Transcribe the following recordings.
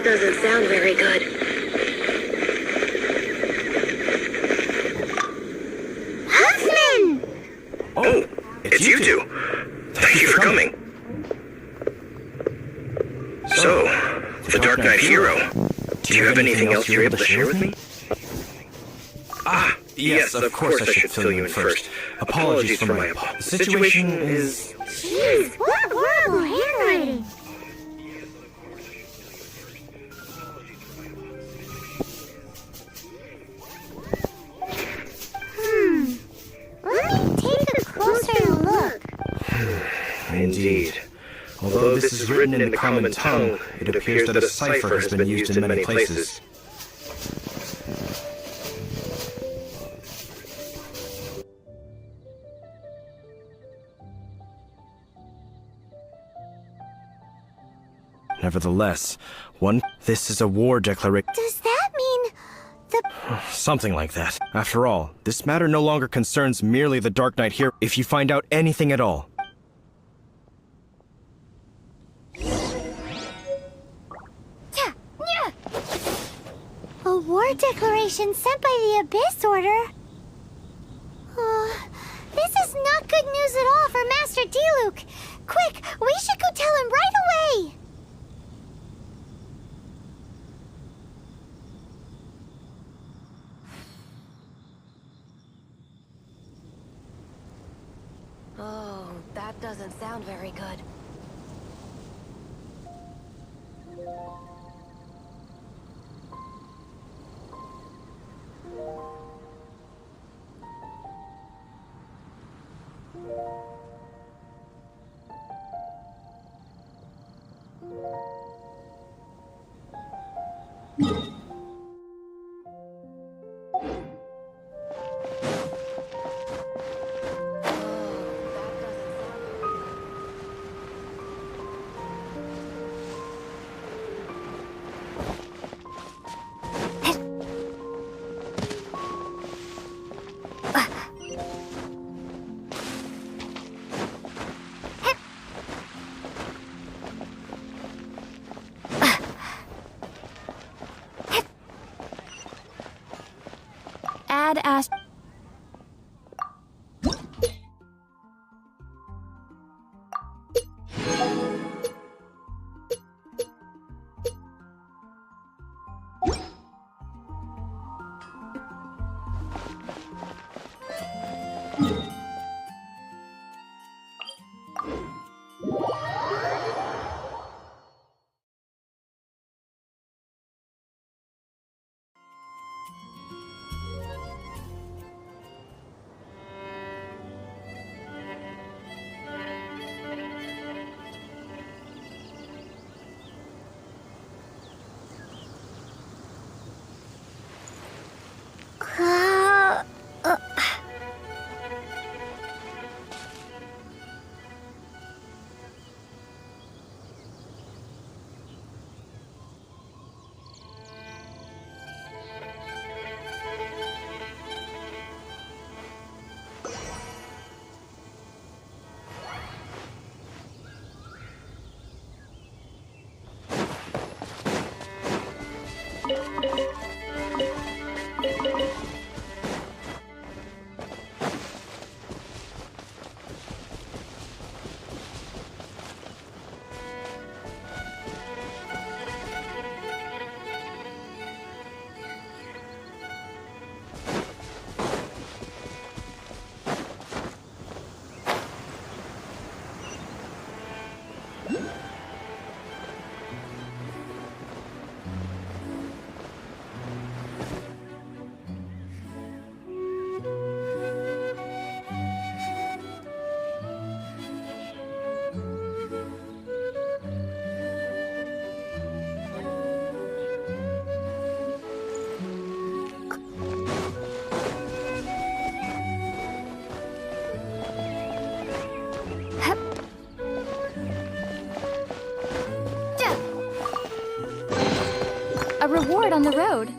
Doesn't sound very good. Huffman! Oh, it's you two. Thank you for coming. So, the Dark Knight hero. Do you have anything else you're able to share with me? Ah, yes, of course I should fill you in first. Apologies for my The situation is... Jeez, what horrible handwriting! Let me take a closer look. Indeed. Although this is written in the common tongue, it appears that a cipher has been used in many places. Nevertheless, this is a war declaration. Does that mean Something like that. After all, this matter no longer concerns merely the Dark Knight hero. If you find out anything at all, a war declaration sent by the Abyss Order? This is not good news at all for Master Diluc. Quick, we should go tell him right away. Oh, that doesn't sound very good. Add as reward on the road.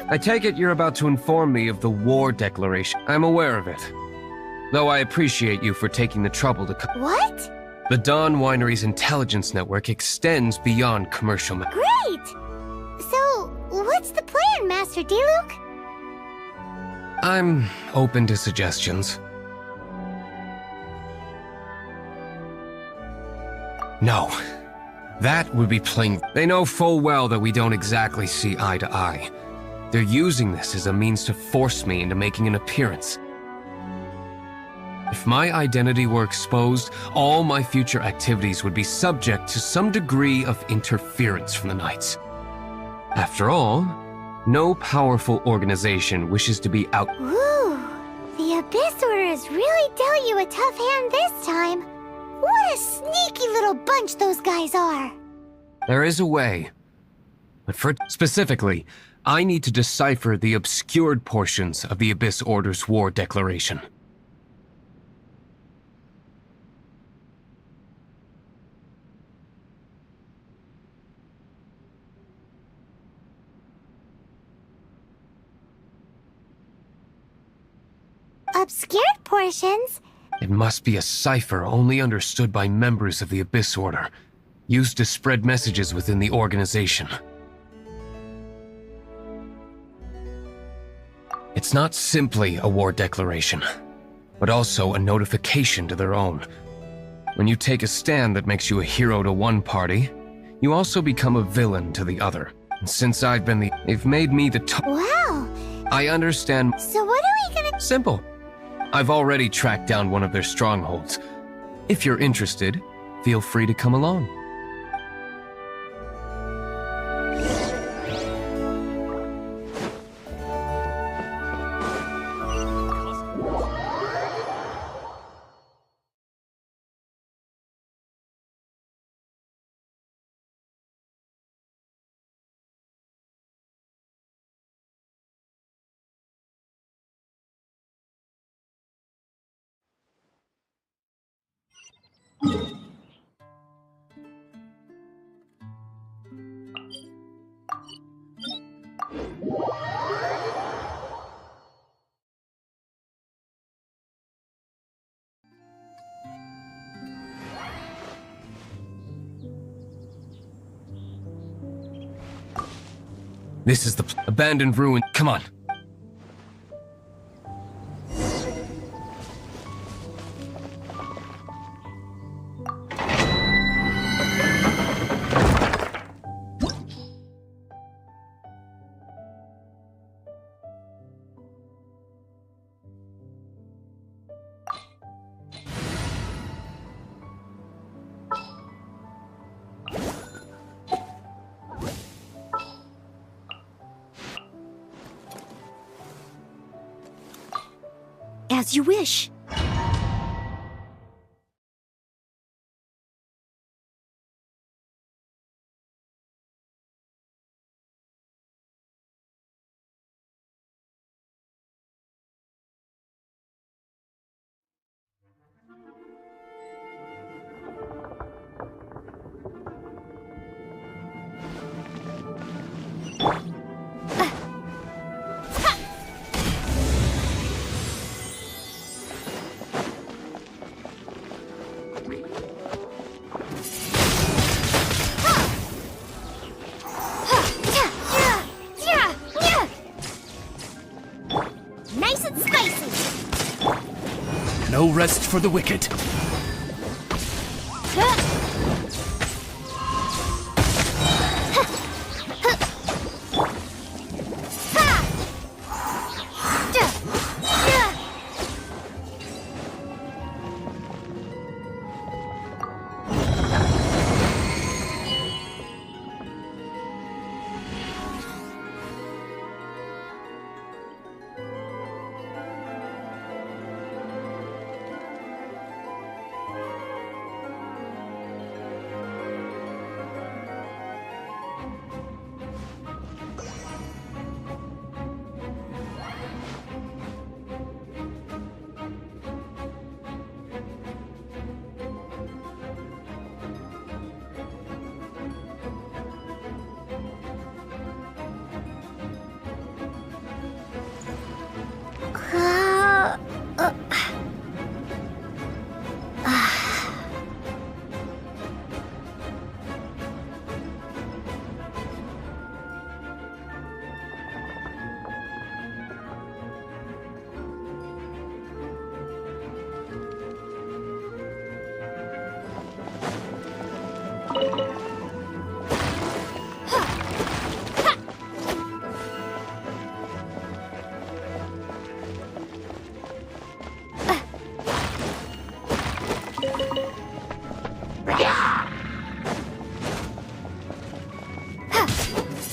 I take it you're about to inform me of the war declaration. I'm aware of it. Though I appreciate you for taking the trouble to come. What? The Dawn Winery's intelligence network extends beyond commercial. Great! So, what's the plan, Master Diluc? I'm open to suggestions. No. That would be playing. They know full well that we don't exactly see eye to eye. They're using this as a means to force me into making an appearance. If my identity were exposed, all my future activities would be subject to some degree of interference from the Knights. After all, no powerful organization wishes to be out. Ooh, the Abyss Orders really dealt you a tough hand this time. What a sneaky little bunch those guys are. There is a way. But specifically, I need to decipher the obscured portions of the Abyss Order's war declaration. Obscured portions? It must be a cipher only understood by members of the Abyss Order, used to spread messages within the organization. It's not simply a war declaration, but also a notification to their own. When you take a stand that makes you a hero to one party, you also become a villain to the other. And since I've been they've made me the Wow! I understand. So what are we gonna— Simple. I've already tracked down one of their strongholds. If you're interested, feel free to come along. This is the abandoned ruin. Come on. As you wish. Nice and spicy. No rest for the wicked.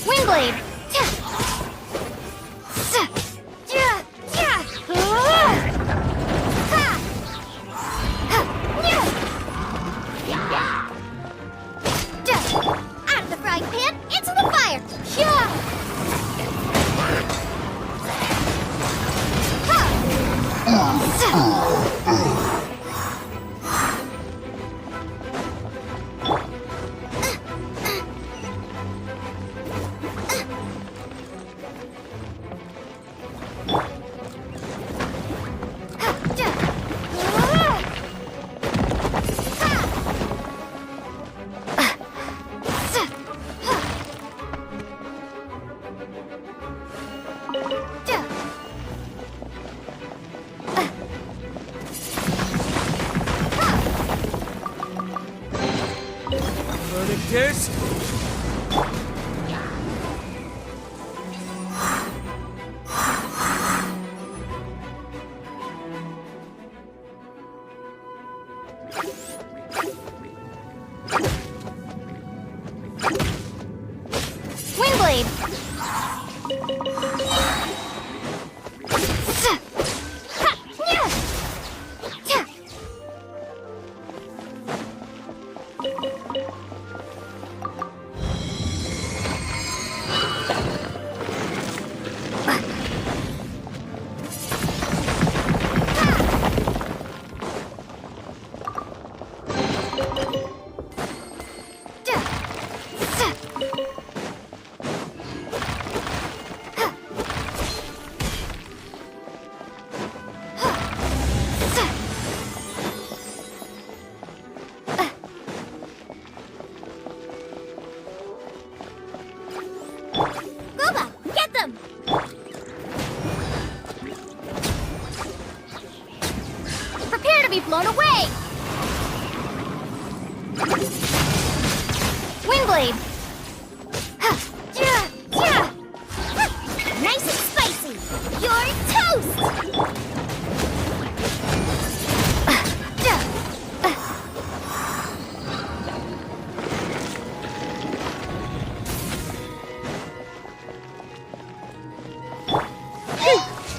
Windblade! Out of the frying pan, into the fire! Disc? Windblade! Go back! blade! Nice and spicy! You're toast!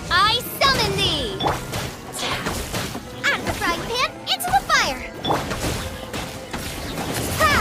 I summon thee! Out of the frying pan, into the fire! Ha!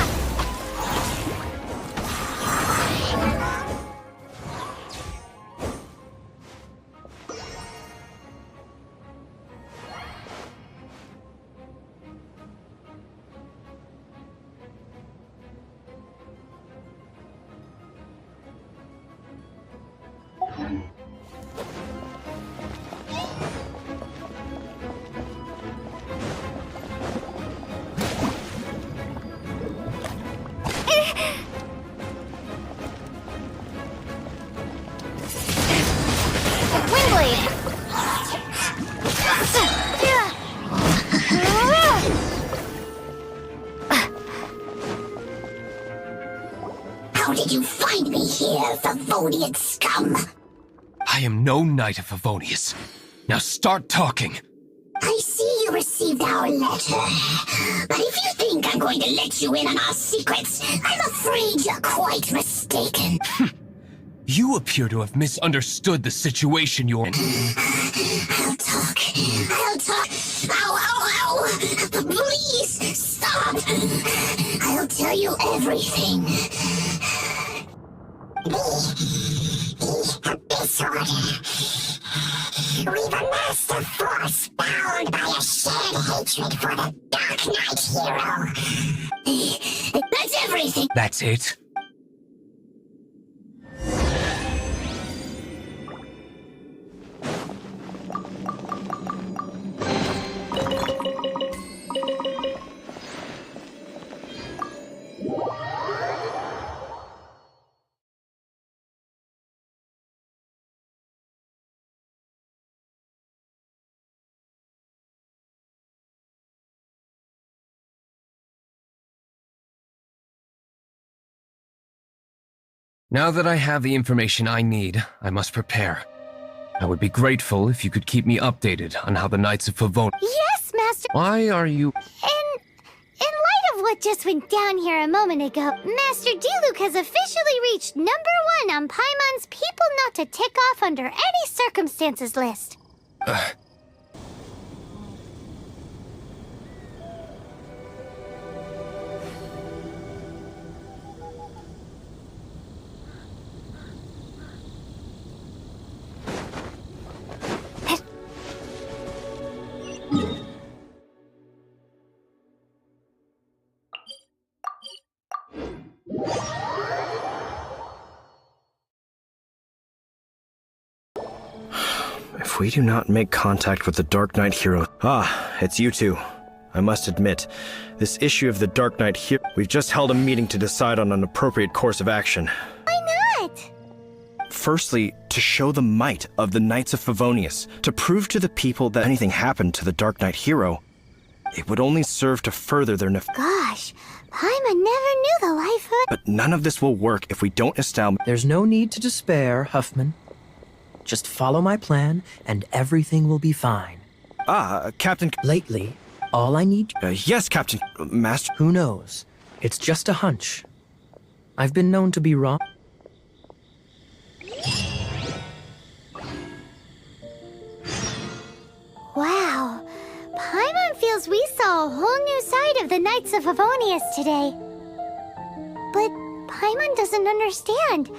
Windblade! How did you find me here, Favonian scum? I am no Knight of Favonius. Now start talking. I see you received our letter. But if you think I'm going to let you in on our secrets, I'm afraid you're quite mistaken. You appear to have misunderstood the situation you're in. I'll talk. Ow, ow, ow! Please, stop! I'll tell you everything. The Abyss Order. We've amassed a force bound by a shared hatred for the Dark Knight hero. That's everything. That's it? Now that I have the information I need, I must prepare. I would be grateful if you could keep me updated on how the Knights of Favonius... Yes, Master. Why are you... In light of what just went down here a moment ago, Master D-Luke has officially reached #1 on Paimon's People Not to Tick Off Under Any Circumstances list. If we do not make contact with the Dark Knight hero... Ah, it's you two. I must admit, this issue of the Dark Knight hero... We've just held a meeting to decide on an appropriate course of action. Why not? Firstly, to show the might of the Knights of Favonius, to prove to the people that anything happened to the Dark Knight hero, it would only serve to further their Gosh, Paimon never knew the life of... But none of this will work if we don't establish... There's no need to despair, Huffman. Just follow my plan, and everything will be fine. Captain... Lately, all I need... Yes, Captain... Master... Who knows? It's just a hunch. I've been known to be wrong. Wow. Paimon feels we saw a whole new side of the Knights of Favonius today. But Paimon doesn't understand.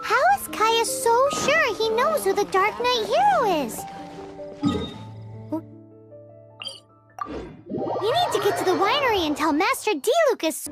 How is Kaya so sure he knows who the Dark Knight hero is? We need to get to the winery and tell Master D-Luke is...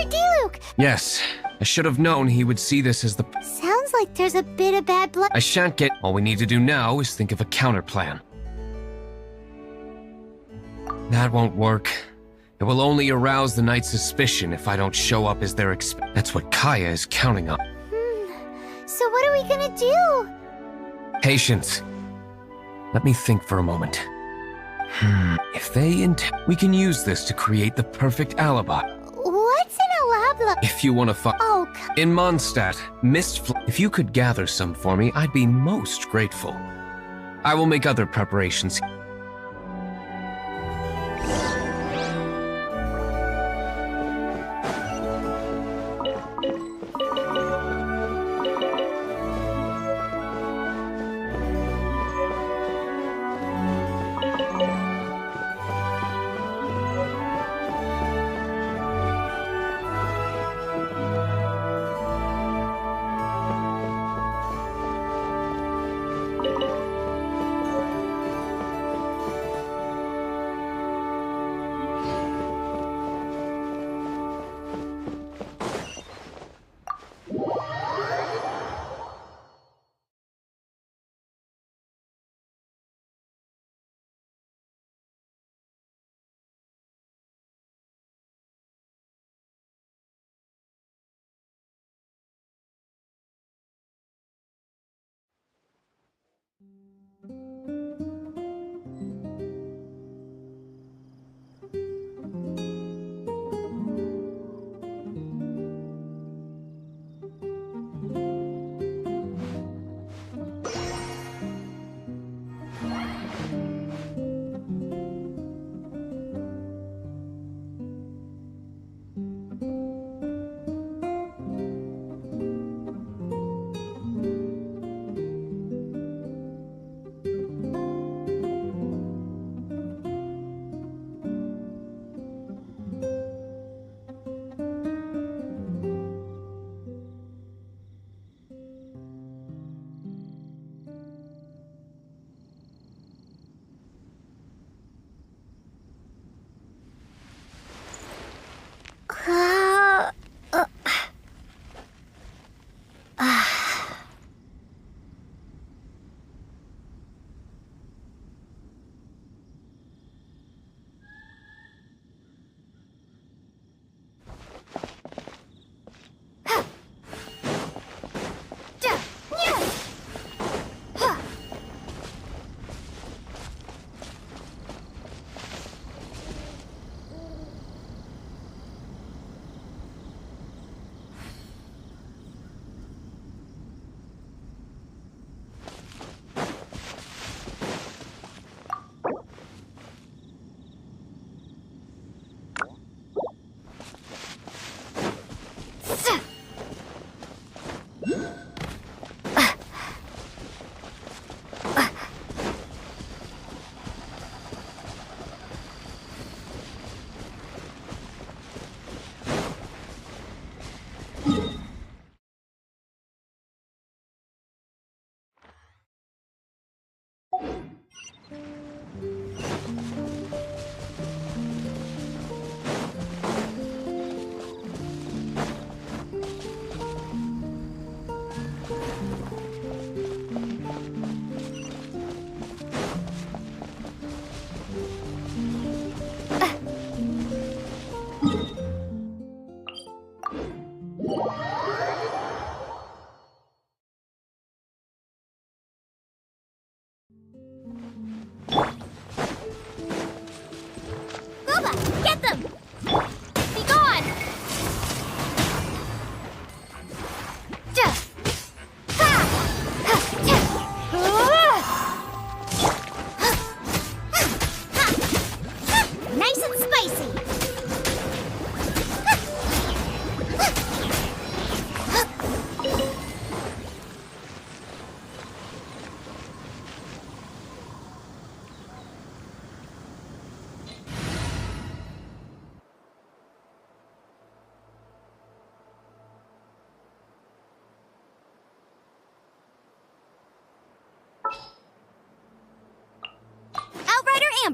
Mr. Diluc! Yes, I should have known he would see this as the... Sounds like there's a bit of bad blood. I shan't get... All we need to do now is think of a counter plan. That won't work. It will only arouse the Knight's suspicion if I don't show up as their That's what Kaya is counting on. So what are we gonna do? Patience. Let me think for a moment. If they we can use this to create the perfect alibi. What's an alabla? If you want to find... Oh, In Mondstadt, if you could gather some for me, I'd be most grateful. I will make other preparations.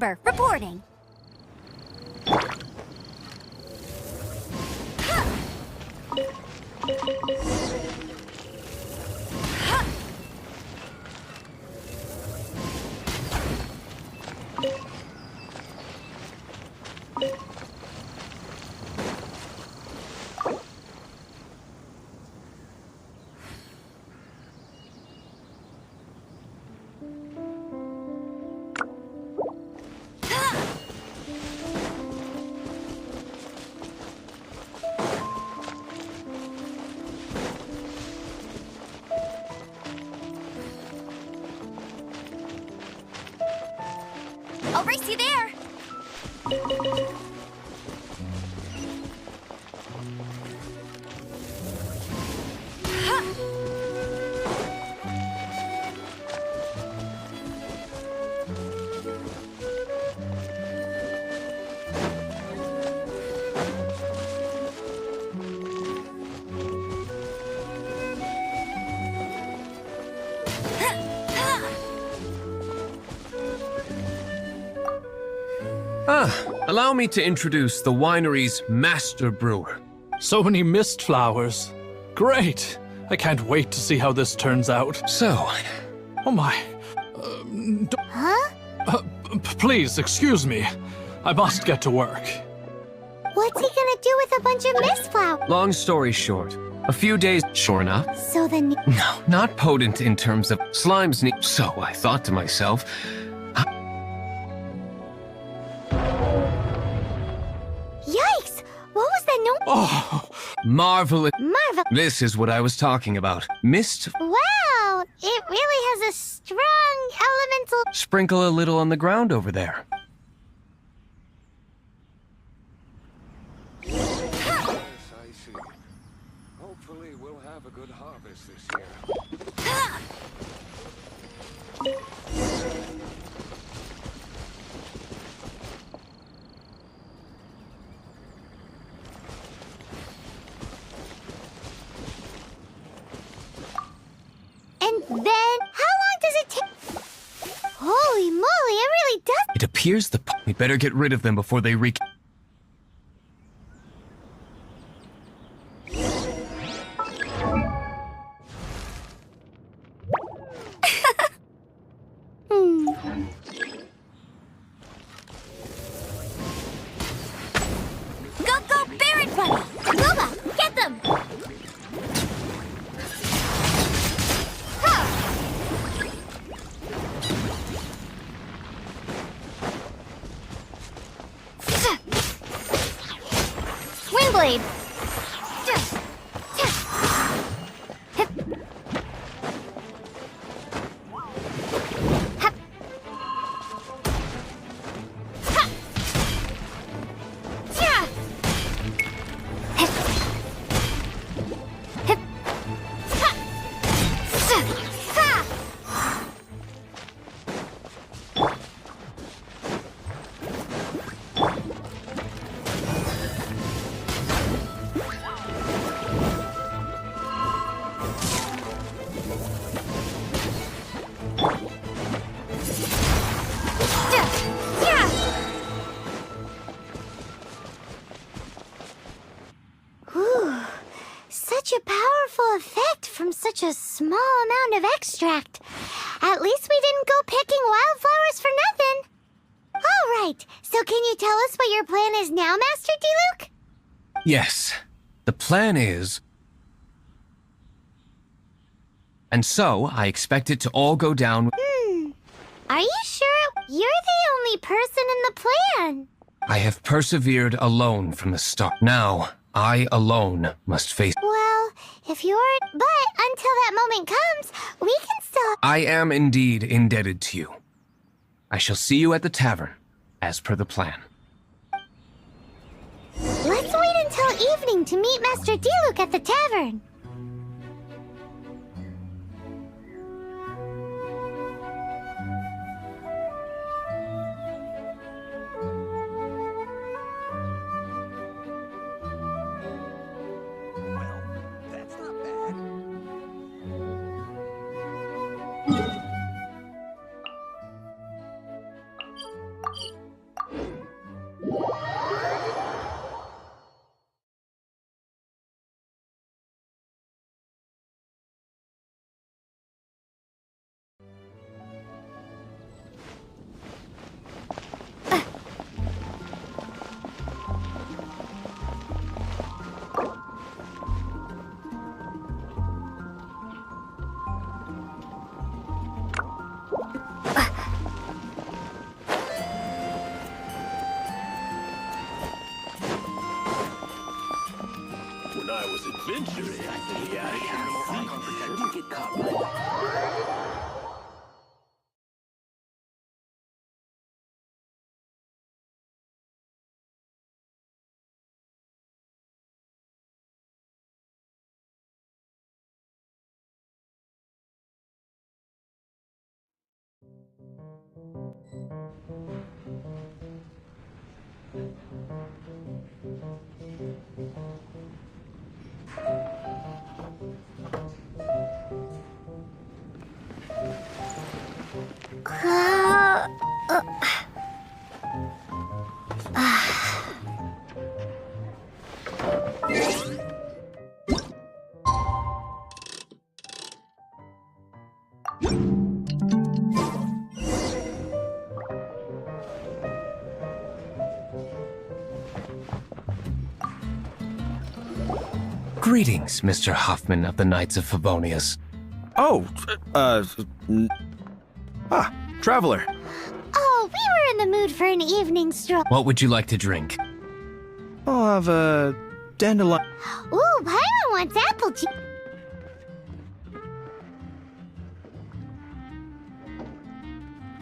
Amber, reporting. I'll race you there. Allow me to introduce the winery's master brewer. So many mist flowers. Great. I can't wait to see how this turns out. So, Oh my. Huh? Please, excuse me. I must get to work. What's he gonna do with a bunch of mist flowers? long story short, a few days, sure enough. So then, No, not potent in terms of slimes need. So I thought to myself, yikes! What was that noise? Oh, marvelous. Marvel. This is what I was talking about. Mist, Wow! It really has a strong elemental. sprinkle a little on the ground over there. Yes, I see. Hopefully we'll have a good harvest this year. And then, how long does it take? Holy moly! It really does. It appears we better get rid of them before they wreak. Go, Barret Bunny! Luba, get them! Windblade! Such a powerful effect from such a small amount of extract. At least we didn't go picking wildflowers for nothing. All right, so can you tell us what your plan is now, Master D-Luke? Yes, the plan is. And so, I expect it to all go down. Are you sure? You're the only person in the plan. I have persevered alone from the start. Now, I alone must face. Well, if you're... But until that moment comes, we can still... I am indeed indebted to you. I shall see you at the tavern, as per the plan. Let's wait until evening to meet Master D-Luke at the tavern. When I was adventuring, I didn't get caught by Greetings, Mr. Huffman of the Knights of Favonius. Oh, traveler. Oh, we were in the mood for an evening stroll. What would you like to drink? I'll have a dandelion. Ooh, Paimon wants apple juice.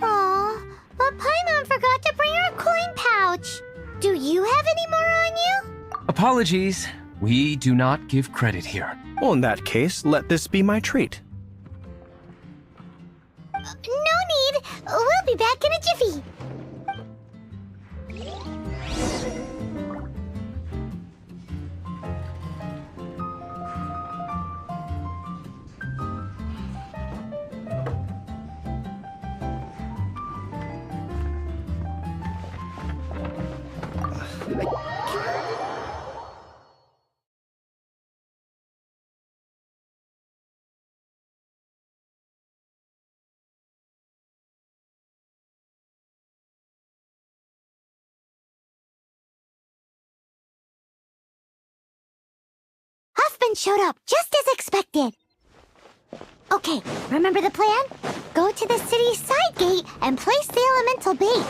Aw, but Paimon forgot to bring her coin pouch. Do you have any more on you? Apologies. We do not give credit here. Well, in that case, let this be my treat. No need. We'll be back in a jiffy. Huffman showed up, just as expected. Okay, remember the plan? Go to the city's side gate and place the elemental bait.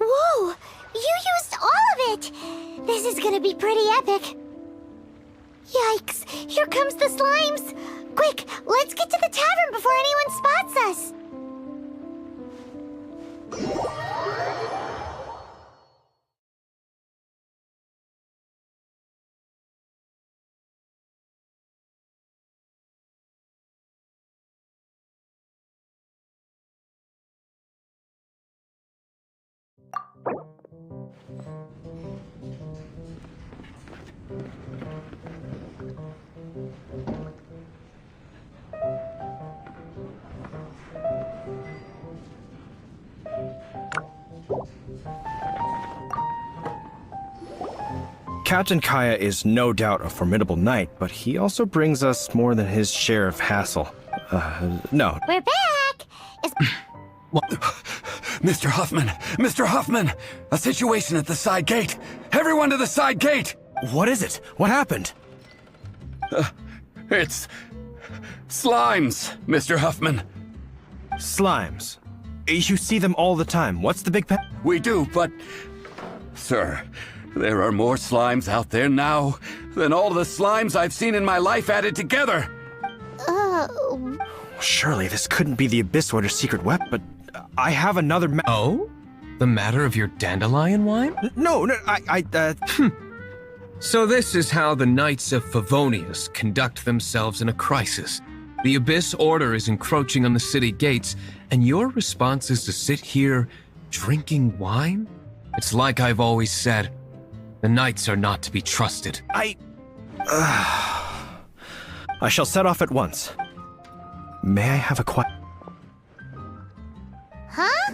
Whoa! You used all of it! This is gonna be pretty epic. Yikes! Here comes the slimes! Quick, let's get to the tavern before anyone spots us! Captain Kaya is no doubt a formidable knight, but he also brings us more than his share of hassle. No. We're back! Mr. Huffman! Mr. Huffman! A situation at the side gate! Everyone to the side gate! What is it? What happened? It's... slimes, Mr. Huffman. Slimes. You see them all the time. What's the big We do, but... Sir, there are more slimes out there now than all the slimes I've seen in my life added together! Surely this couldn't be the Abyss Warder's secret weapon, but I have another Oh? The matter of your dandelion wine? No, So this is how the Knights of Favonius conduct themselves in a crisis. The Abyss Order is encroaching on the city gates, and your response is to sit here drinking wine? It's like I've always said, the Knights are not to be trusted. I shall set off at once. May I have a quiet... Huh?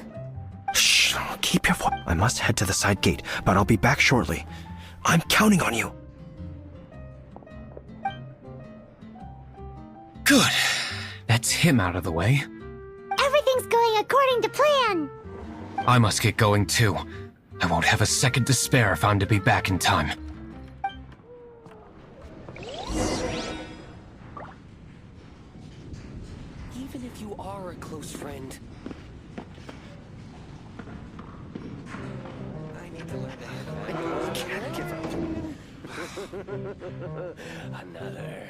Shh, keep your voice. I must head to the side gate, but I'll be back shortly. I'm counting on you. Good. That's him out of the way. Everything's going according to plan. I must get going too. I won't have a second to spare if I'm to be back in time. Even if you are a close friend, I need to learn to handle it. I know you can't give up. Another.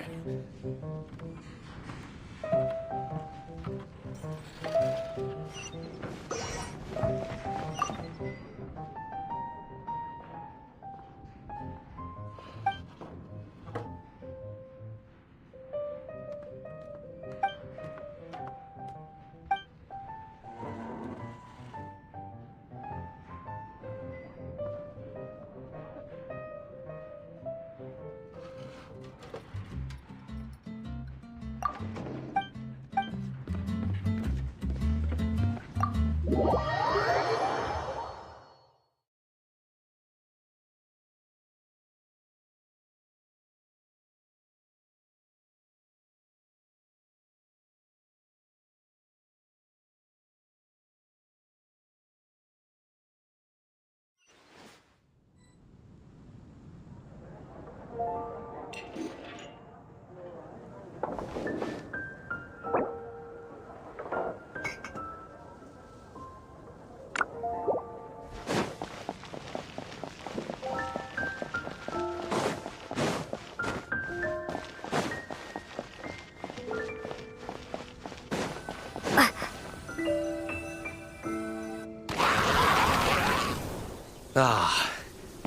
Ah,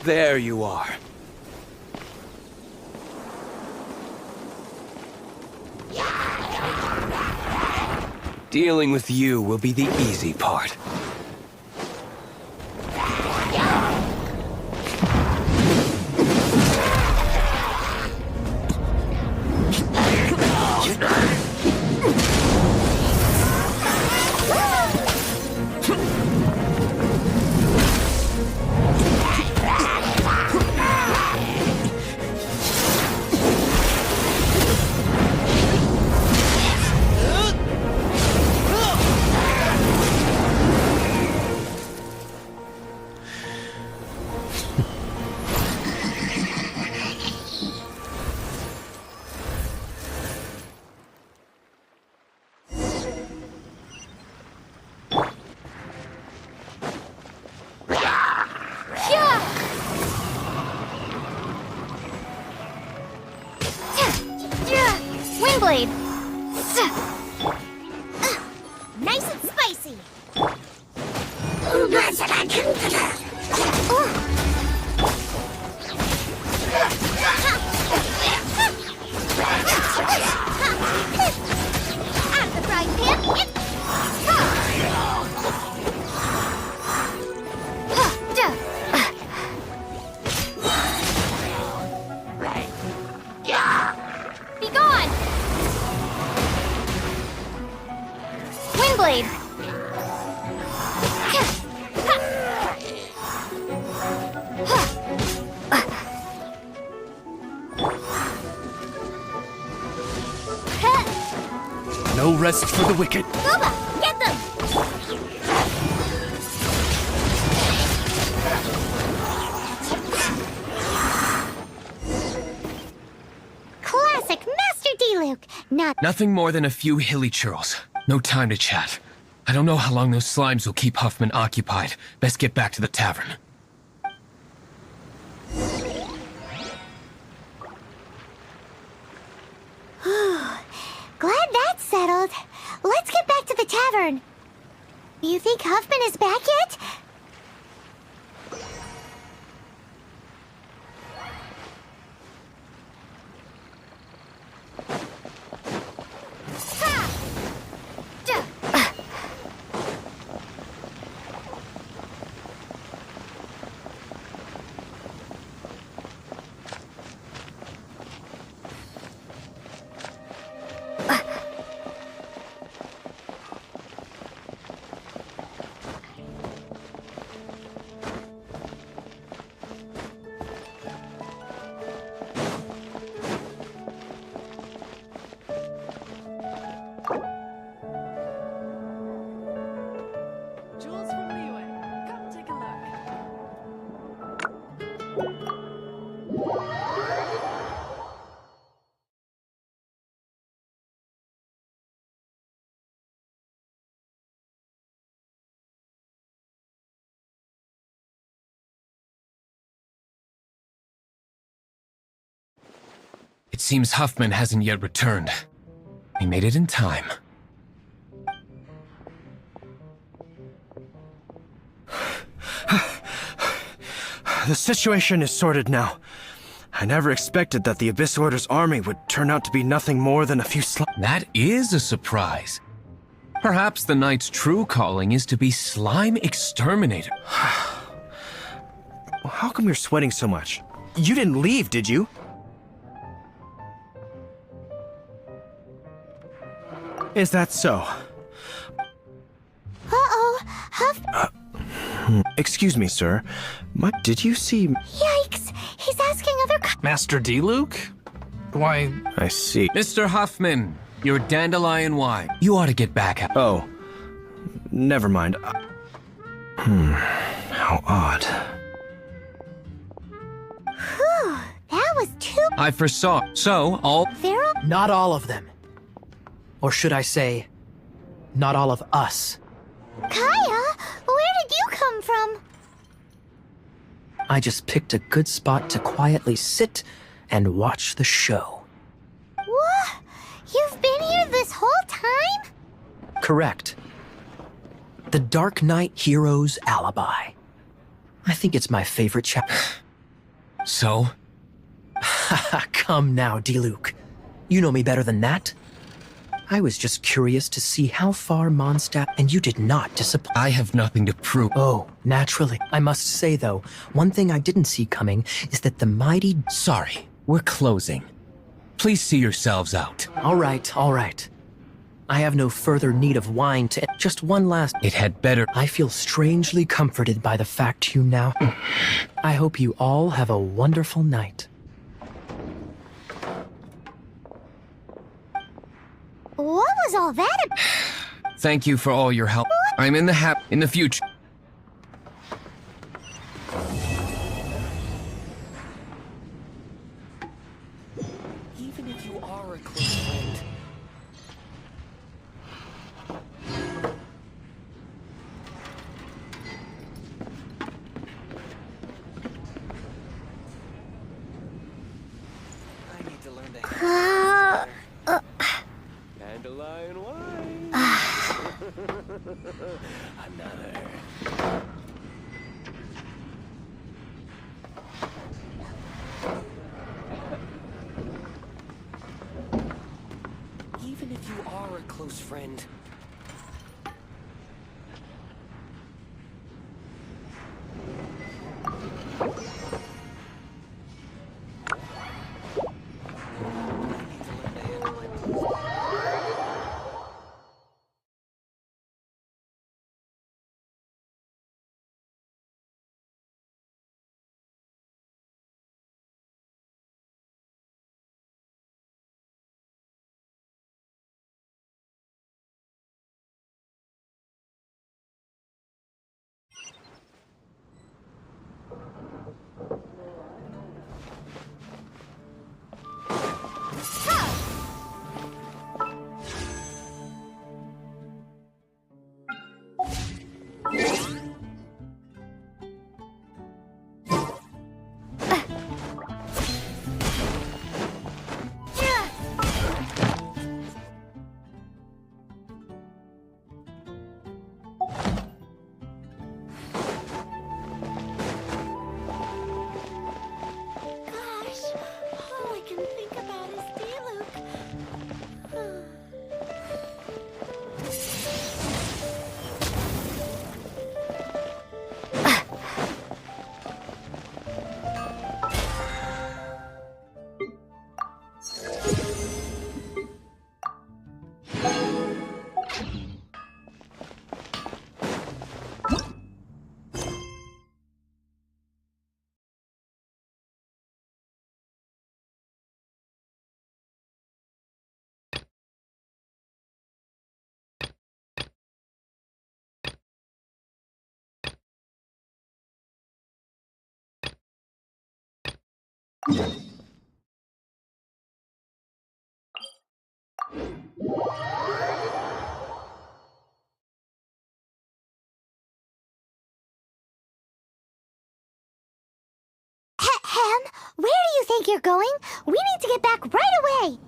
there you are. Dealing with you will be the easy part. Windblade! Nice and spicy! Out of the frying pan! Be gone! Windblade! No rest for the wicked. Booba, get them! Classic Master D-Luke! Nothing more than a few hilly churls. No time to chat. I don't know how long those slimes will keep Huffman occupied. Best get back to the tavern. Glad that's settled. Let's get back to the tavern. You think Huffman is back yet? It seems Huffman hasn't yet returned. He made it in time. The situation is sorted now. I never expected that the Abyss Order's army would turn out to be nothing more than a few That is a surprise. Perhaps the Knight's true calling is to be slime exterminator. How come you're sweating so much? You didn't leave, did you? Is that so? Uh-oh, Huff... Excuse me, sir. Did you see... Yikes! He's asking other... Master D. Luke? Why... I see. Mr. Huffman, your dandelion wine. You ought to get back at... Oh. Never mind. How odd. Whew, that was too... I foresaw. So, all... Feral? Not all of them. Or should I say, not all of us. Kaya, where did you come from? I just picked a good spot to quietly sit and watch the show. What? You've been here this whole time? Correct. The Dark Knight Hero's Alibi. I think it's my favorite chapter. So? Come now, D-Luke. You know me better than that. I was just curious to see how far Mondstadt, and you did not disappoint. I have nothing to prove. Oh, naturally. I must say, though, one thing I didn't see coming is that the mighty... Sorry, we're closing. Please see yourselves out. All right, all right. I have no further need of wine to... Just one last... It had better... I feel strangely comforted by the fact you now... I hope you all have a wonderful night. What was all that about? Thank you for all your help. I'm in the future. Even if you are a close friend. I need to learn to handle this better. Dandelion wine. Another. Even if you are a close friend. Ham, where do you think you're going? We need to get back right away.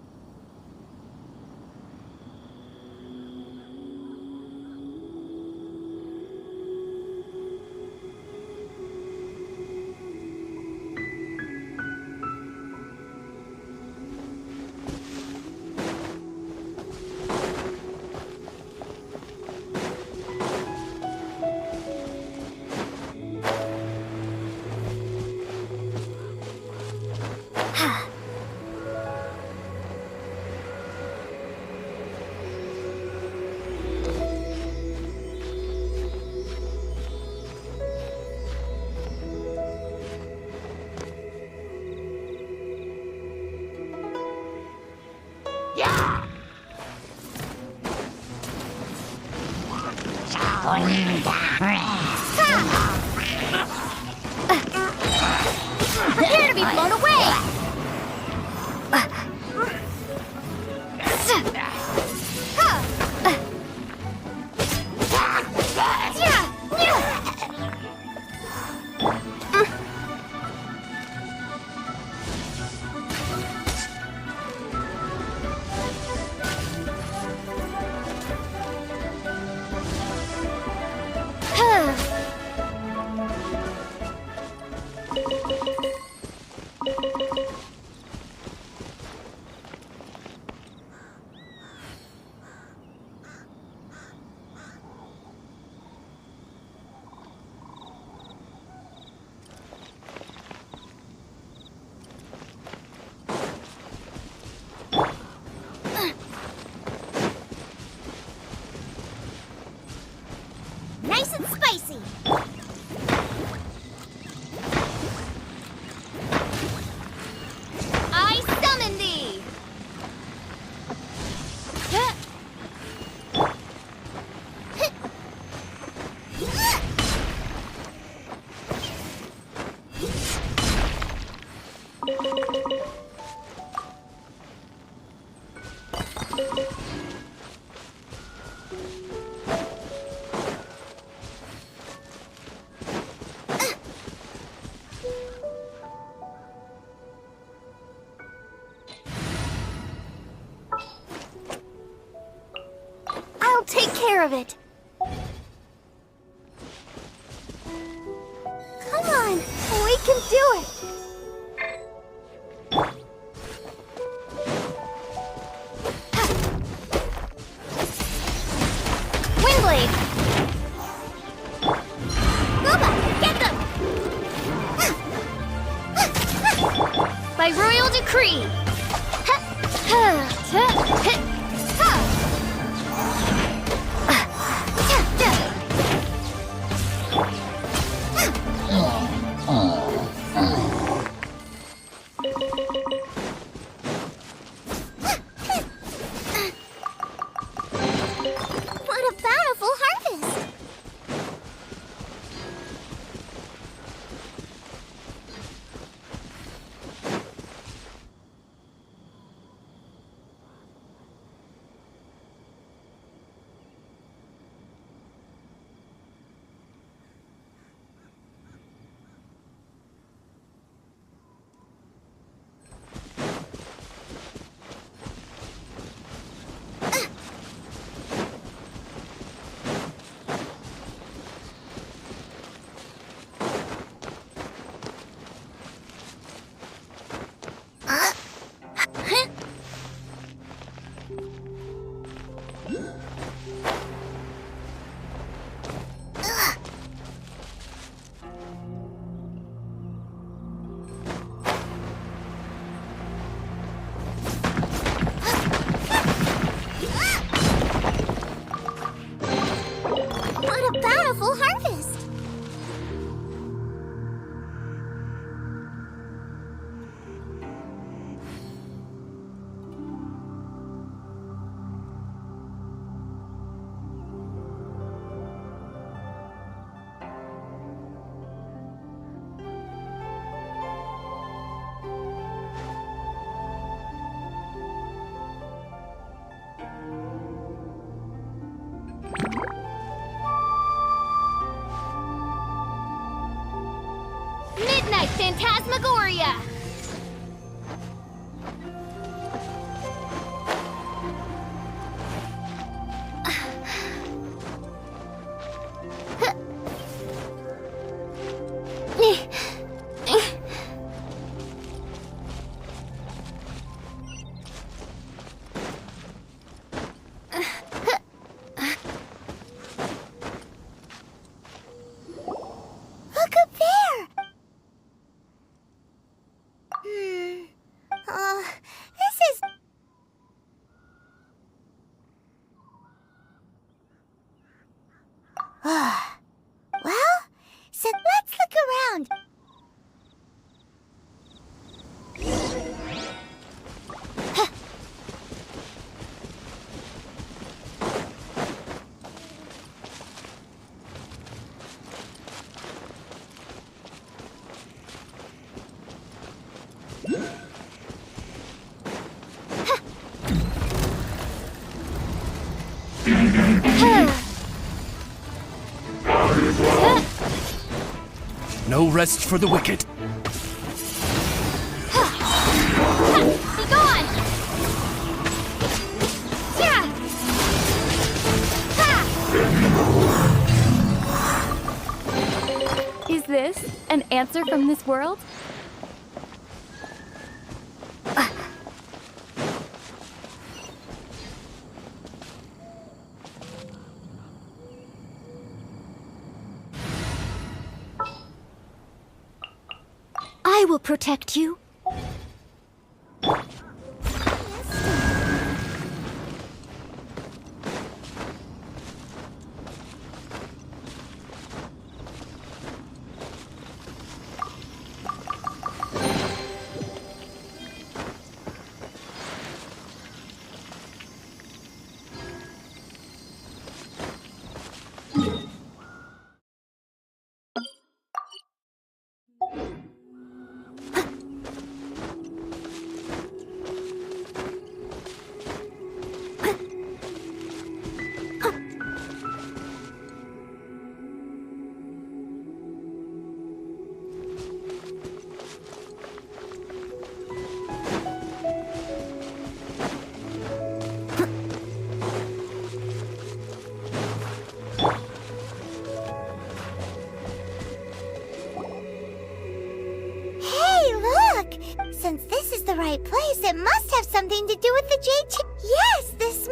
Prepare to be blown away! Nice and spicy! I summon thee! I'll take care of it. Come on, we can do it. Windblade. Boba, get them. By royal decree. What a bountiful harvest! What a bountiful harvest! Midnight Phantasmagoria! Look up there! This is... Well, so let's look around. No rest for the wicked. Be gone! Yeah! Is this an answer from this world? I will protect you. Since this is the right place, it must have something to do with the Jade Yes, this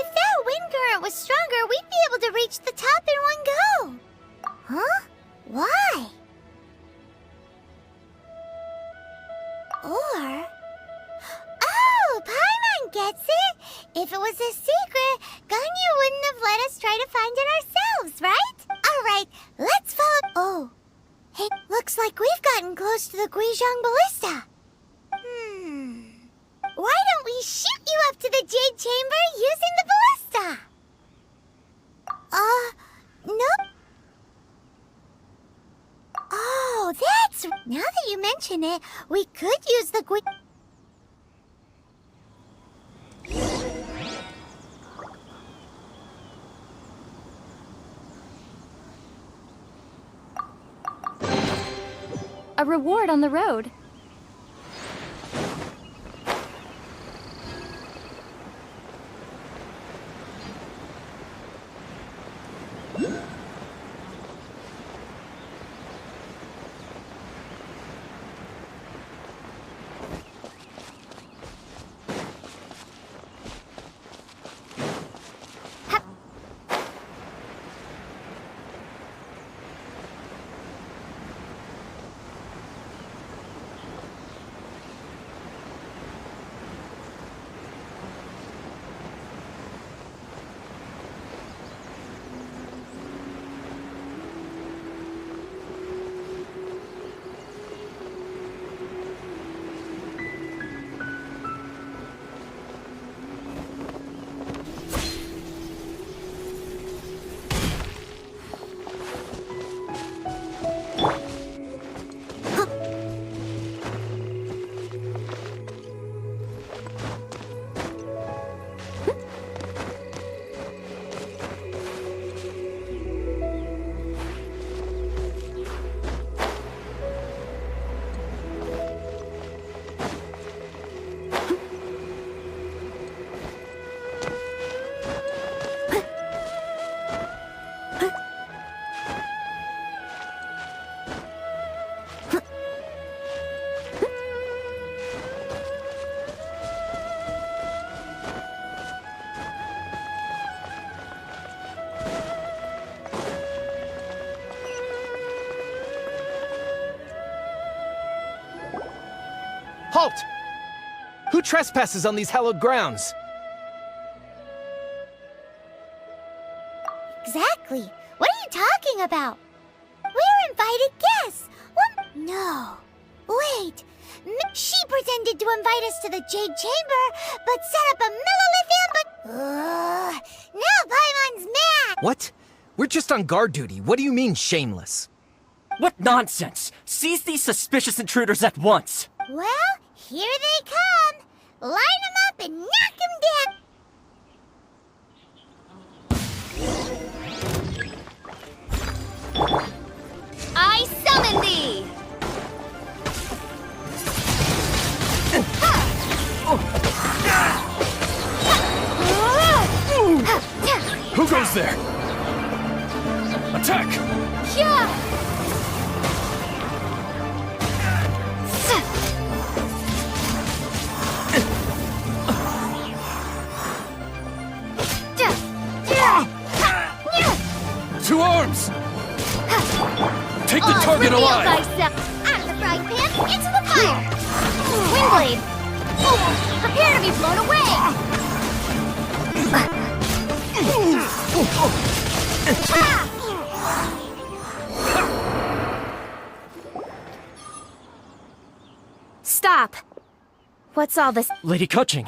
if that wind current was stronger, we'd be able to reach the top in one go. Huh? Why? Or... Oh, Paimon gets it! If it was a secret, Ganyu wouldn't have let us try to find it ourselves, right? Alright, let's follow... Oh. Hey, looks like we've gotten close to the Guizhong Ballista. Why don't we shoot you up to the Jade Chamber using the ballista? Nope. Oh, that's... Now that you mention it, we could use the A reward on the road. Halt! Who trespasses on these hallowed grounds? Exactly. What are you talking about? We're invited guests. What? No. Wait. She pretended to invite us to the Jade Chamber, but set up a millilith ambush. Now Paimon's mad. What? We're just on guard duty. What do you mean, shameless? What nonsense! Seize these suspicious intruders at once! Well, here they come. Line them up and knock them down. I summon thee! Who goes there? Attack! Yeah! 2 arms! Take the target alive! Out of the frying pan, into the fire. Windblade! Prepare to be blown away! Stop! What's all this? Lady Kuching,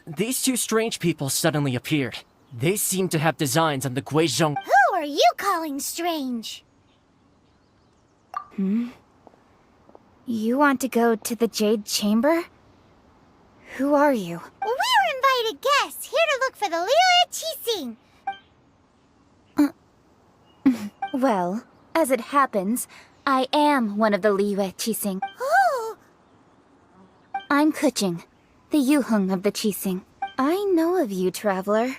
these 2 strange people suddenly appeared. They seem to have designs on the Guizhong. Who are you calling strange? You want to go to the Jade Chamber? Who are you? We're invited guests, here to look for the Liu Qixing. Well, as it happens, I am one of the Liyue Qixing. Oh! I'm Kuching, the Yuheng of the Qixing. I know of you, traveler.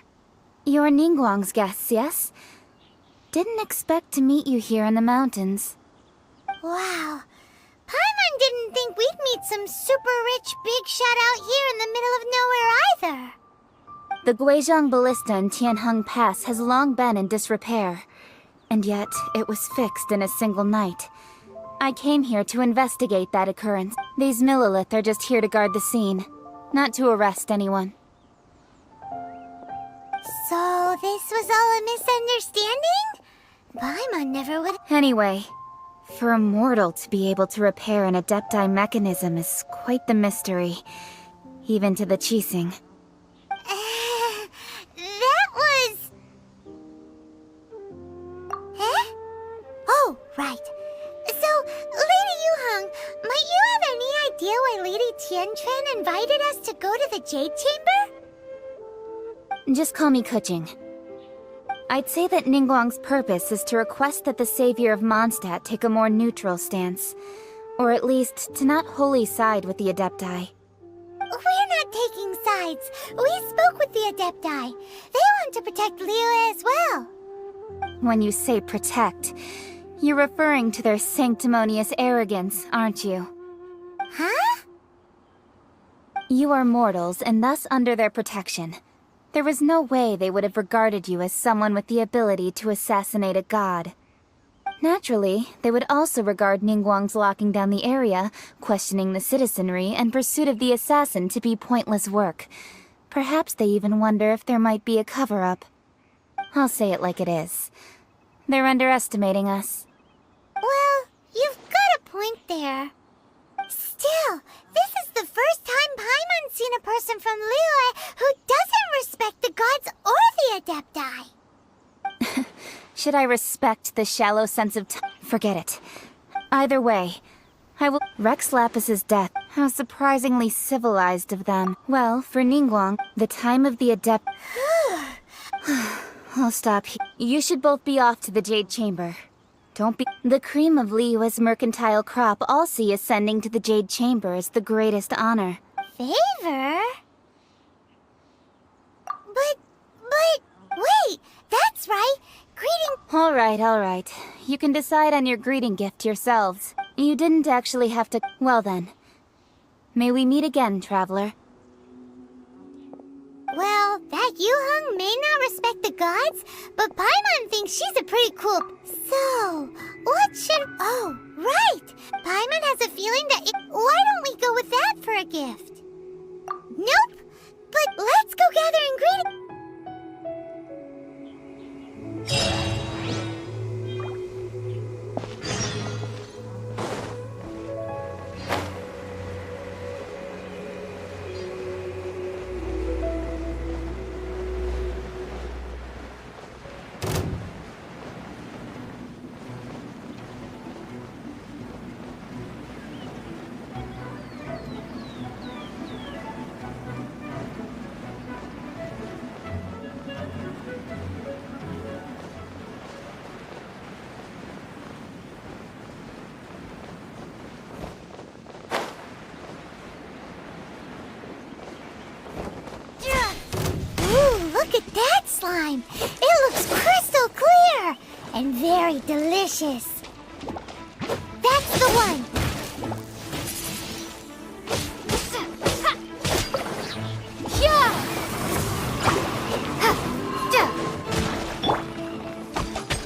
You're Ningguang's guests, yes? Didn't expect to meet you here in the mountains. Wow. Paimon didn't think we'd meet some super rich big shot out here in the middle of nowhere either. The Guizhong Ballista in Tianheng Pass has long been in disrepair, and yet it was fixed in a single night. I came here to investigate that occurrence. These Millilith are just here to guard the scene, not to arrest anyone. So this was all a misunderstanding? Paimon never would... Anyway, for a mortal to be able to repair an Adepti mechanism is quite the mystery, even to the Qixing. That was... Eh? Oh, right. So, Lady Yuheng, might you have any idea why Lady Tianquan invited us to go to the Jade Chamber? Just call me Kuching. I'd say that Ningguang's purpose is to request that the savior of Mondstadt take a more neutral stance. Or at least, to not wholly side with the Adepti. We're not taking sides. We spoke with the Adepti. They want to protect Liyue as well. When you say protect, you're referring to their sanctimonious arrogance, aren't you? Huh? You are mortals, and thus under their protection. There was no way they would have regarded you as someone with the ability to assassinate a god. Naturally, they would also regard Ningguang's locking down the area, questioning the citizenry, and pursuit of the assassin to be pointless work. Perhaps they even wonder if there might be a cover-up. I'll say it like it is. They're underestimating us. Well, you've got a point there. Still, this is the first time Paimon's seen a person from Liyue who doesn't respect the gods or the Adepti. Should I respect the shallow sense of time? Forget it. Either way, I will... Rex Lapis's death. How surprisingly civilized of them. Well, for Ningguang, the time of the Adept... I'll stop here. You should both be off to the Jade Chamber. Don't be... The cream of Liyue's mercantile crop all see ascending to the Jade Chamber as the greatest honor. Favor? But, wait, that's right. Greeting... All right. You can decide on your greeting gift yourselves. You didn't actually have to... Well then. May we meet again, traveler. Well, that Yuheng may not respect the gods, but Paimon thinks she's a pretty cool... So, what should... Oh, right! Paimon has a feeling that... Why don't we go with that for a time. It looks crystal clear and very delicious. That's the one.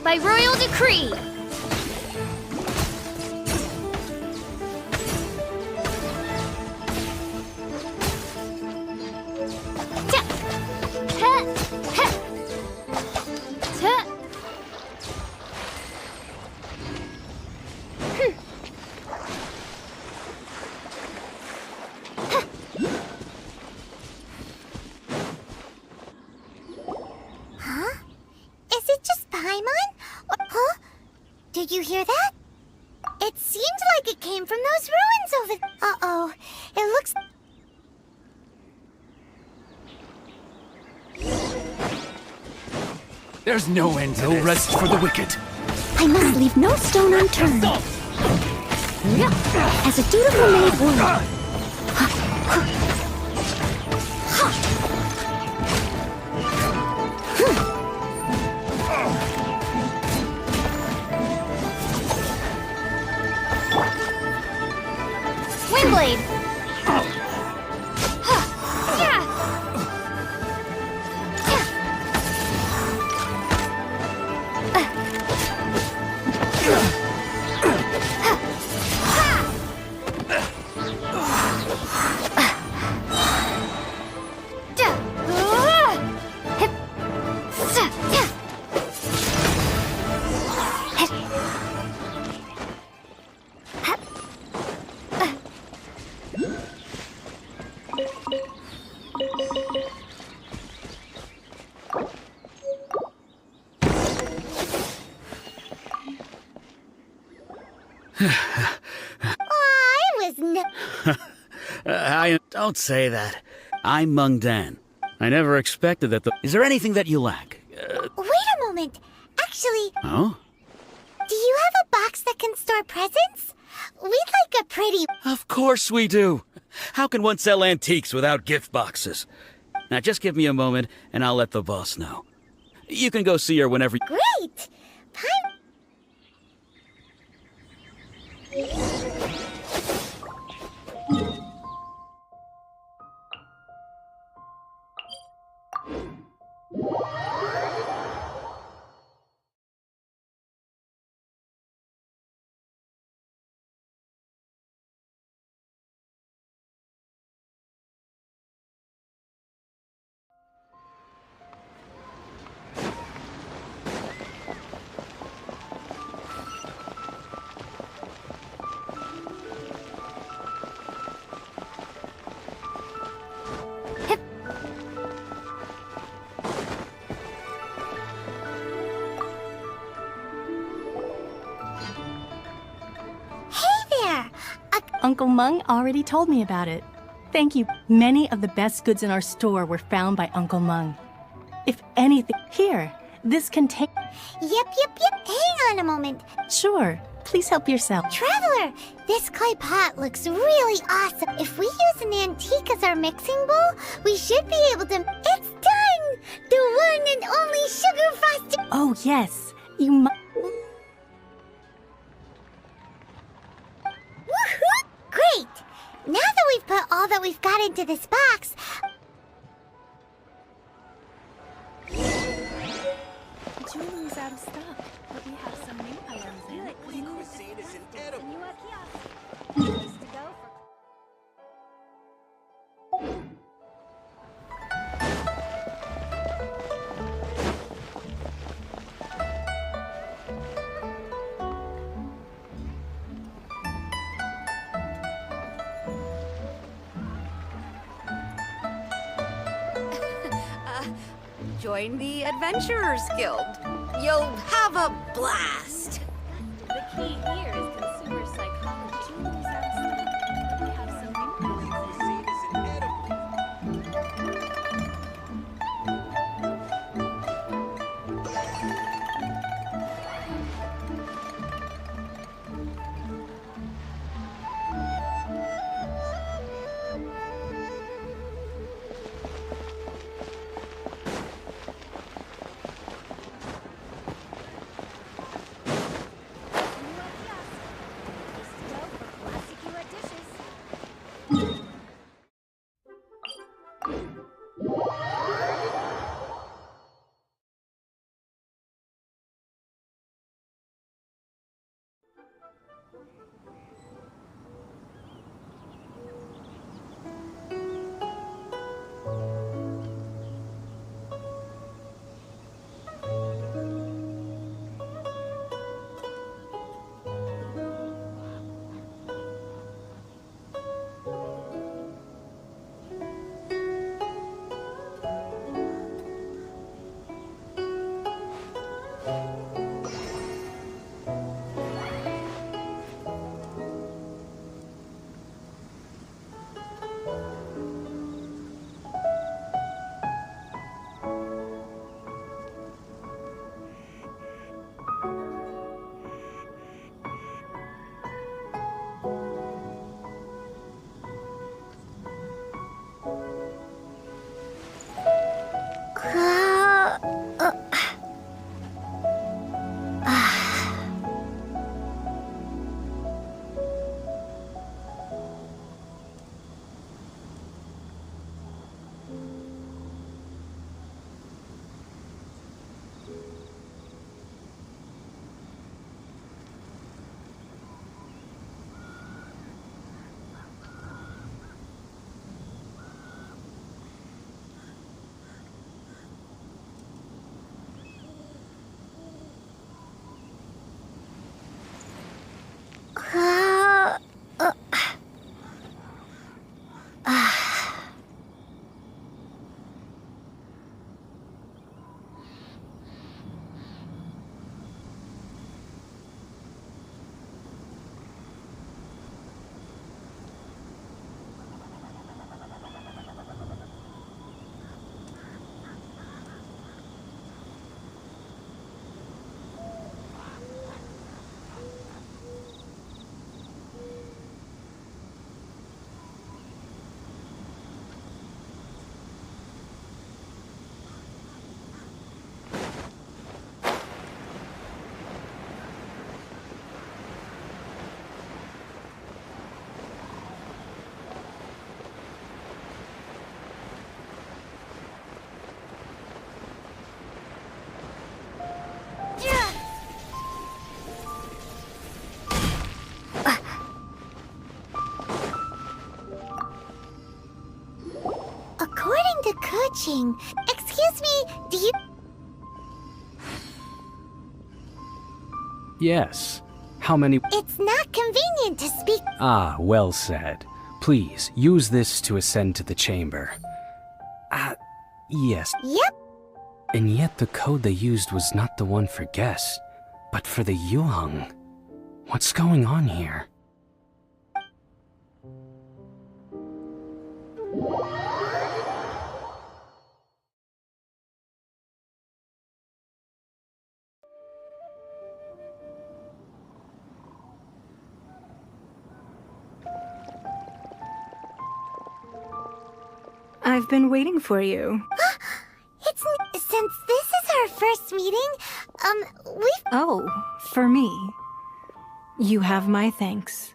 By royal decree. Huh? Is it just Paimon? Huh? Did you hear that? It seemed like it came from those ruins over... Uh-oh. It looks... There's no end to this. No rest for the wicked. I must leave no stone unturned. As a dutiful maid would. Windblade. Don't say that. I'm Mung Dan. I never expected that the... Is there anything that you lack? Wait a moment. Actually... Oh? Do you have a box that can store presents? We'd like a pretty... Of course we do. How can one sell antiques without gift boxes? Now just give me a moment and I'll let the boss know. You can go see her whenever... Great! Uncle Mung already told me about it. Thank you. Many of the best goods in our store were found by Uncle Mung. If anything... Here, this contains... Yep. Hang on a moment. Sure. Please help yourself. Traveler, this clay pot looks really awesome. If we use an antique as our mixing bowl, we should be able to... It's done! The one and only sugar frosting... Oh, yes. You must... Woohoo! Great! Now that we've put all that we've got into this box... Jewelry is out of stock, but we have some new items in it. Cuisine is inedible. Place to go for... Join the Adventurers Guild. You'll have a blast. The key here is consumer psychology. Jewelry is out of stock, but we have some new items in it. Cuisine is inedible. watching. Excuse me, do you... Yes. How many... It's not convenient to speak... Ah, well said. Please, use this to ascend to the chamber. Yes. Yep. And yet the code they used was not the one for guests, but for the Yuheng. What's going on here? I've been waiting for you. Since this is our first meeting, we've... Oh, for me. You have my thanks.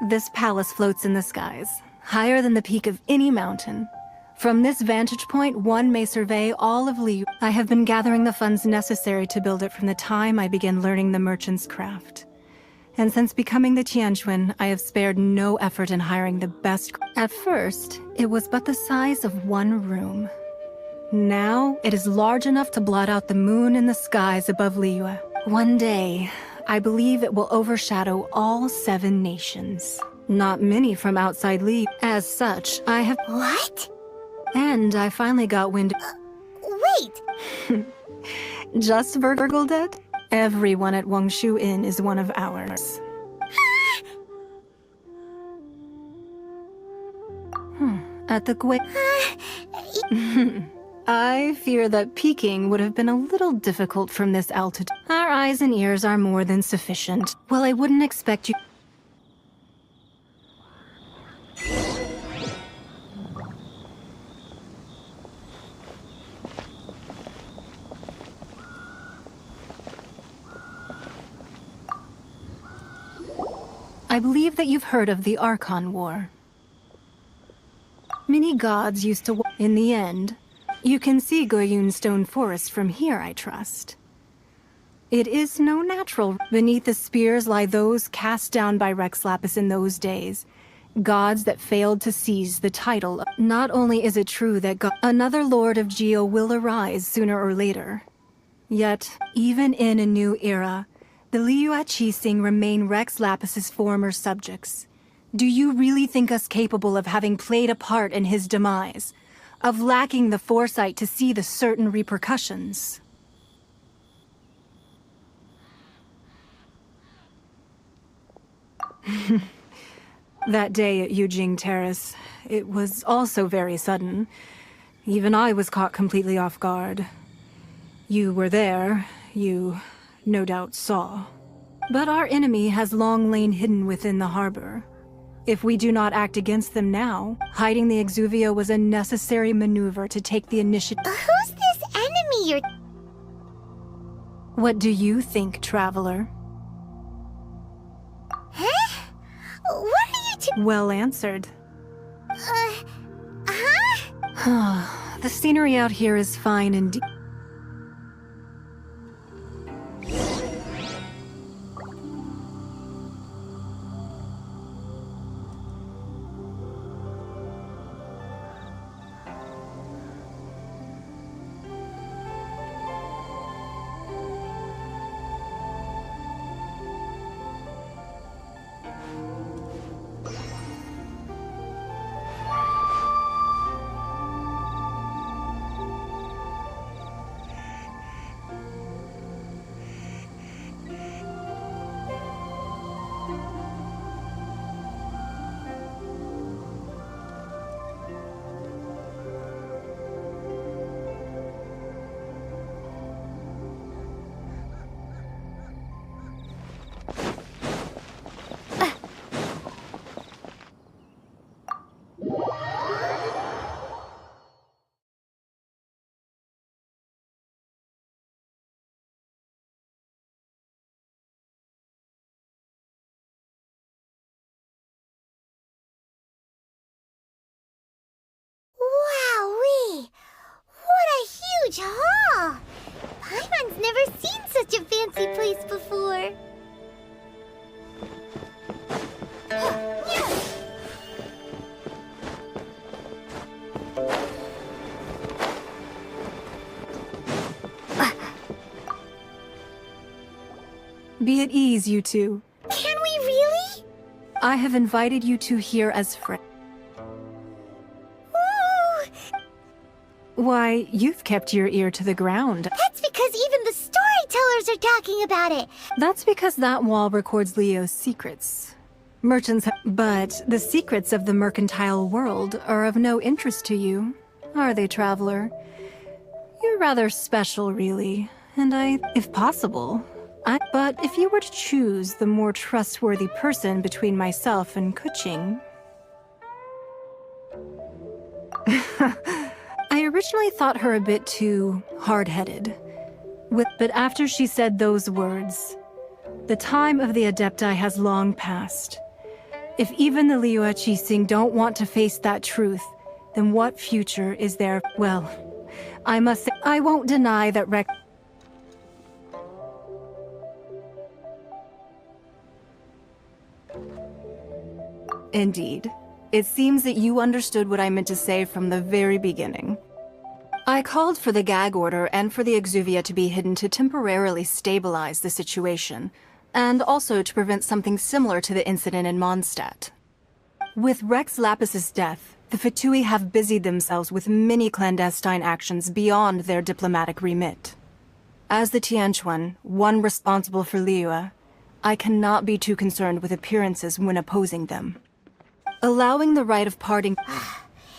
This palace floats in the skies, higher than the peak of any mountain. From this vantage point, one may survey all of Liu. I have been gathering the funds necessary to build it from the time I began learning the merchant's craft. And since becoming the Tianquan, I have spared no effort in hiring the best. At first, it was but the size of one room. Now, it is large enough to blot out the moon in the skies above Liyue. One day, I believe it will overshadow all 7 nations. Not many from outside Liyue. As such, I have... What? And I finally got wind... Wait! Just burgled it? Everyone at Wangshu Inn is one of ours. At the Gui... I fear that peeking would have been a little difficult from this altitude. Our eyes and ears are more than sufficient. Well, I wouldn't expect you... I believe that you've heard of the Archon War. Many gods used to... In the end, you can see Goyun Stone Forest from here, I trust. It is no natural. Beneath the spears lie those cast down by Rex Lapis in those days. Gods that failed to seize the title. Not only is it true that another Lord of Geo will arise sooner or later, yet, even in a new era, the Liyue Qixing remain Rex Lapis's former subjects. Do you really think us capable of having played a part in his demise? Of lacking the foresight to see the certain repercussions? That day at Yujing Terrace, it was also very sudden. Even I was caught completely off guard. You were there, you no doubt saw. But our enemy has long lain hidden within the harbor. If we do not act against them now, hiding the Exuvio was a necessary maneuver to take the initiative. Who's this enemy you're... What do you think, Traveler? Huh? What are you Well answered. The scenery out here is fine indeed. Wowee! What a huge hall! Paimon's never seen such a fancy place before. Be at ease, you two. Can we really? I have invited you two here as friends. Why, you've kept your ear to the ground. That's because even the storytellers are talking about it. That's because that wall records Leo's secrets. Merchants but the secrets of the mercantile world are of no interest to you, are they, traveler? You're rather special, really, and if possible, but if you were to choose the more trustworthy person between myself and Kuching... I originally thought her a bit too hard-headed. But after she said those words, the time of the Adepti has long passed. If even the Liu Qixing don't want to face that truth, then what future is there? Well, I must say, I won't deny that Indeed. It seems that you understood what I meant to say from the very beginning. I called for the gag order and for the exuvia to be hidden to temporarily stabilize the situation, and also to prevent something similar to the incident in Mondstadt. With Rex Lapis's death, the Fatui have busied themselves with many clandestine actions beyond their diplomatic remit. As the Tianquan, one responsible for Liyue, I cannot be too concerned with appearances when opposing them. Allowing the right of parting...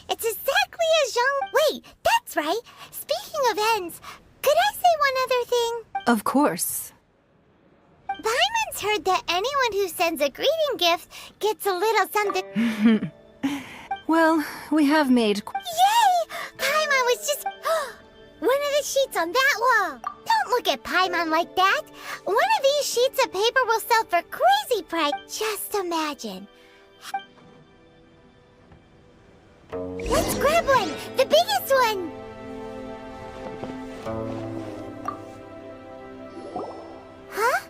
It's exactly as young... Wait, that's right. Speaking of ends, could I say one other thing? Of course. Paimon's heard that anyone who sends a greeting gift gets a little something... Well, we have made... Yay! Paimon was just... One of the sheets on that wall. Don't look at Paimon like that. One of these sheets of paper will sell for crazy price. Just imagine. Let's grab one! The biggest one! Huh?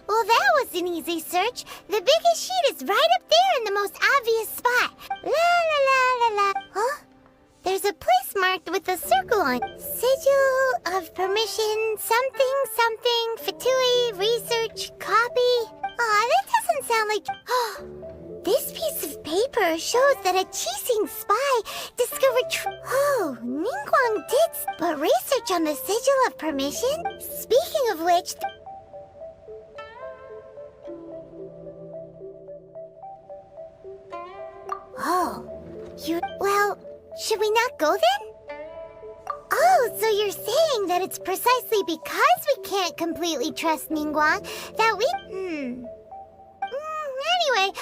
Well, that was an easy search. The biggest sheet is right up there in the most obvious spot. La la la la la. Huh? There's a place marked with a circle on. Sigil of permission, something, something, Fatui, research, copy. Aw, that doesn't sound like... This piece of paper shows that a Qixing spy discovered Oh, Ningguang did but research on the Sigil of Permission? Speaking of which... Oh, well, should we not go then? Oh, so you're saying that it's precisely because we can't completely trust Ningguang that we... Anyway,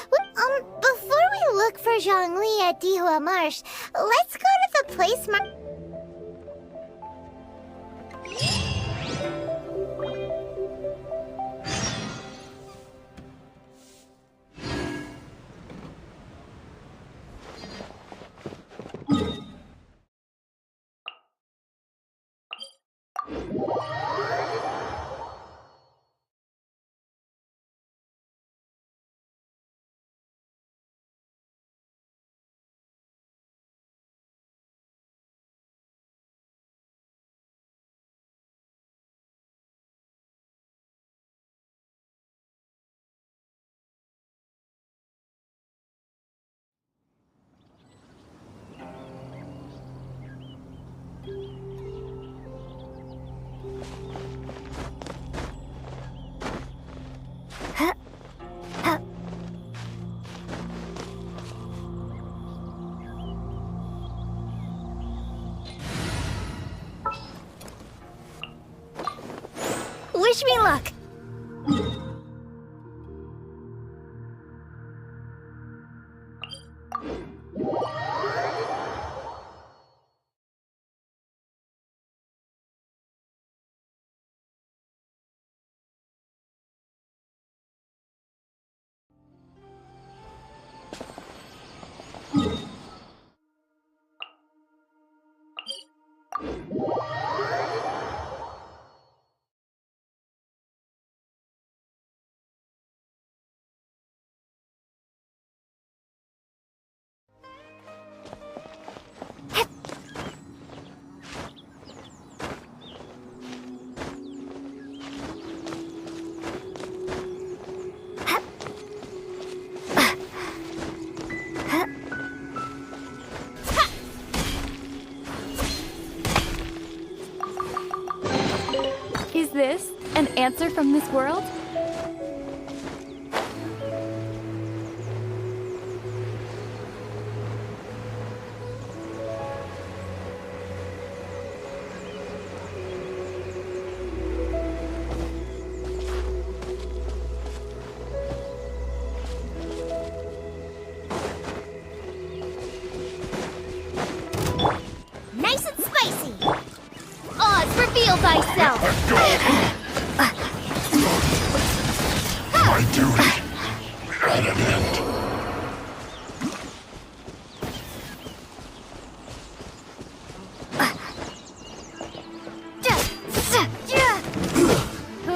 before we look for Zhongli at Dihua Marsh, let's go to the place Wish me luck! this an answer from this world? Nice and spicy! Oz, reveal thyself! My duty at an end.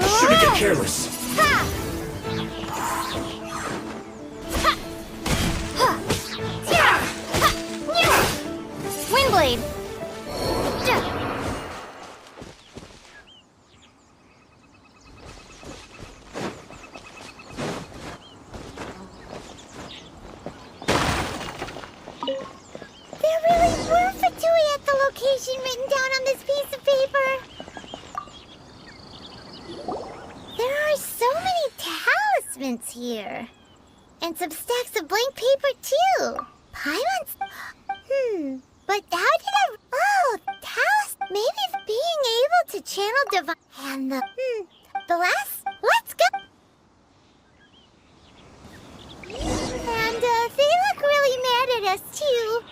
Shouldn't get careless. Windblade! There really were Fatui at the location written down on this piece of paper. There are so many talismans here. And some stacks of blank paper too. Paimon's... But how did I... Oh, talis... Maybe being able to channel divine... And the... The last... Let's go! And, they look really mad at us too.